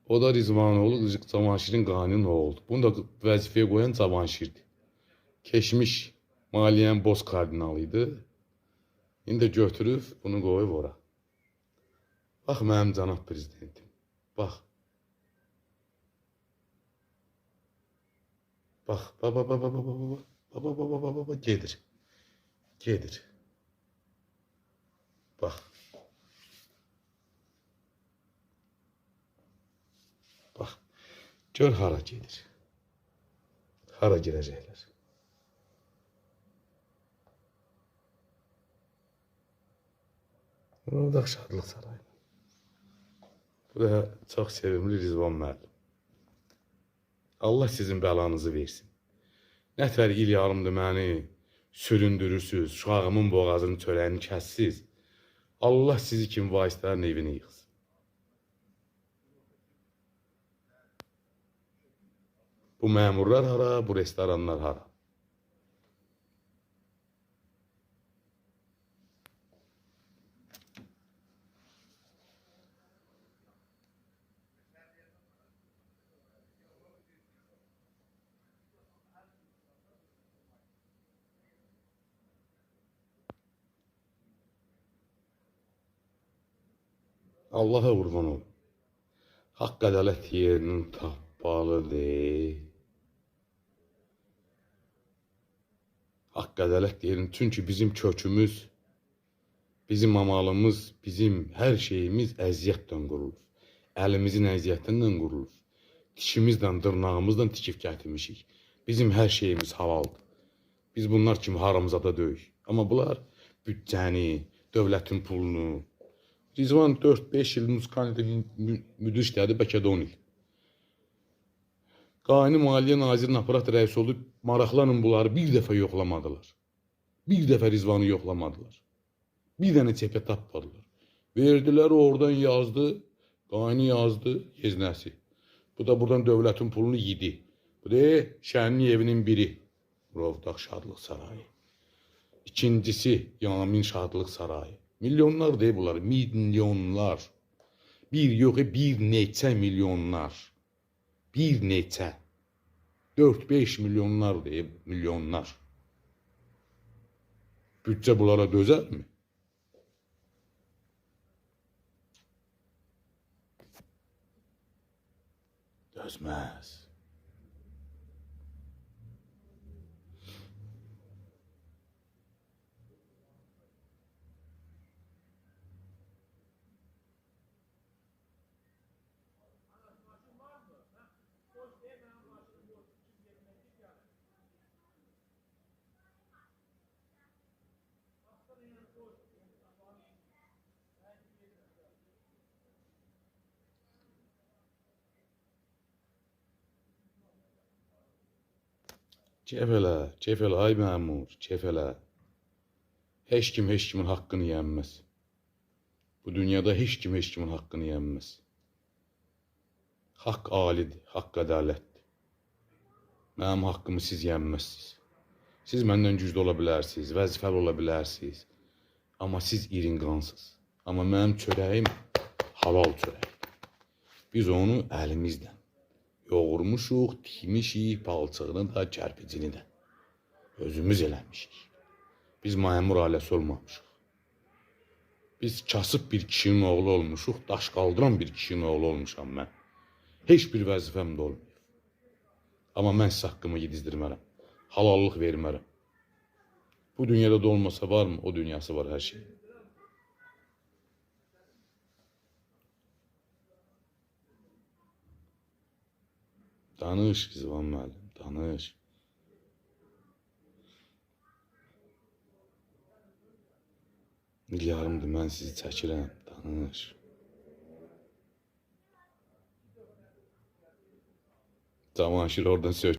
O da Rizvanoğlu Cavanşirin qanuni oğludur. Bunu da vəzifəyə qoyan Cavanşirdir. Keçmiş Maliyyənin boz kardinalıydı. İndi də götürüb bunu qoyub ora. Bax mənim cənab prezidentim. Bax. Bax, baba, gedir. Gedir. Bax. Bax. Gör hara gedir. Hara girəcəklər. Orada Şadlıq Sarayı. Bu da çox sevimli Rizvan müəllim. Allah sizin bəlanızı versin. Nətər il yarımdır məni süründürürsünüz, uşağımın boğazını çörəyini kəssiz. Allah sizi kim vaislərin evini yıxsın. Bu məmurlar hara, bu restoranlar hara. Allah'a qurban olun. Haqq ədalət yerinin tapmalıdır. Haqq ədalət yerinin, çünki bizim kökümüz, bizim amalımız, bizim hər şeyimiz əziyyətlə qurulur. Əlimizin əziyyətindən qurulur. Dişimizdən, dırnağımızdan tikib gətirmişik. Bizim hər şeyimiz halaldır. Biz bunlar kimi haramıza da döyük. Amma bunlar büdcəni, dövlətin pulunu, Rizvan 4-5 il musikaniyədə müdür işlədi, bəlkə də 10 il. Qani Maliyyə Nazirinin aparat rəisi olub, maraqlanın bunları bir dəfə yoxlamadılar. Bir dəfə Rizvanı yoxlamadılar. Bir dənə çepə tapmadılar. Verdilər, oradan yazdı, Qani yazdı, yeznəsi. Bu da buradan dövlətin pulunu yedi. Bu da Şənli evinin biri. Rovdaq Şadlıq Sarayı. İkincisi, Yamin Şadlıq Sarayı. Milyonlar deyib bunlar, milyonlar. Bir yox, bir neçə milyonlar. Bir neçə. 4-5 milyonlar deyib, milyonlar. Bütçə bunlara dözər mi? Dözməz. Kef elə, ay məmur, kef elə. Heç kimin haqqını yenməz. Bu dünyada heç kimin haqqını yenməz. Haqq alidir, haqq ədalətdir. Mənim haqqımı siz yenməzsiniz. Siz məndən güclü ola bilərsiniz, vəzifəli ola bilərsiniz. Amma siz irinqansınız. Amma mənim çörəyim halal çörəkdir. Biz onu əlimizlə yoğurmuşuq, tikmişik, palçığını da, kərpicini də. Özümüz eləmişik. Biz məmur ailəsi olmamışıq. Biz kasıb bir kişinin oğlu olmuşuq, daş qaldıran bir kişinin oğlu olmuşam mən. Heç bir vəzifəm də olmuyor. Amma mən siz haqqımı yedizdirmərəm. Halallıq vermərəm. Bu dünyada da olmasa var mı? O dünyası var hər şey. Danış Rizvan müəllim, danış. Milyarımdır, mən sizi çəkirəm, danış. Cavanşir oradan söz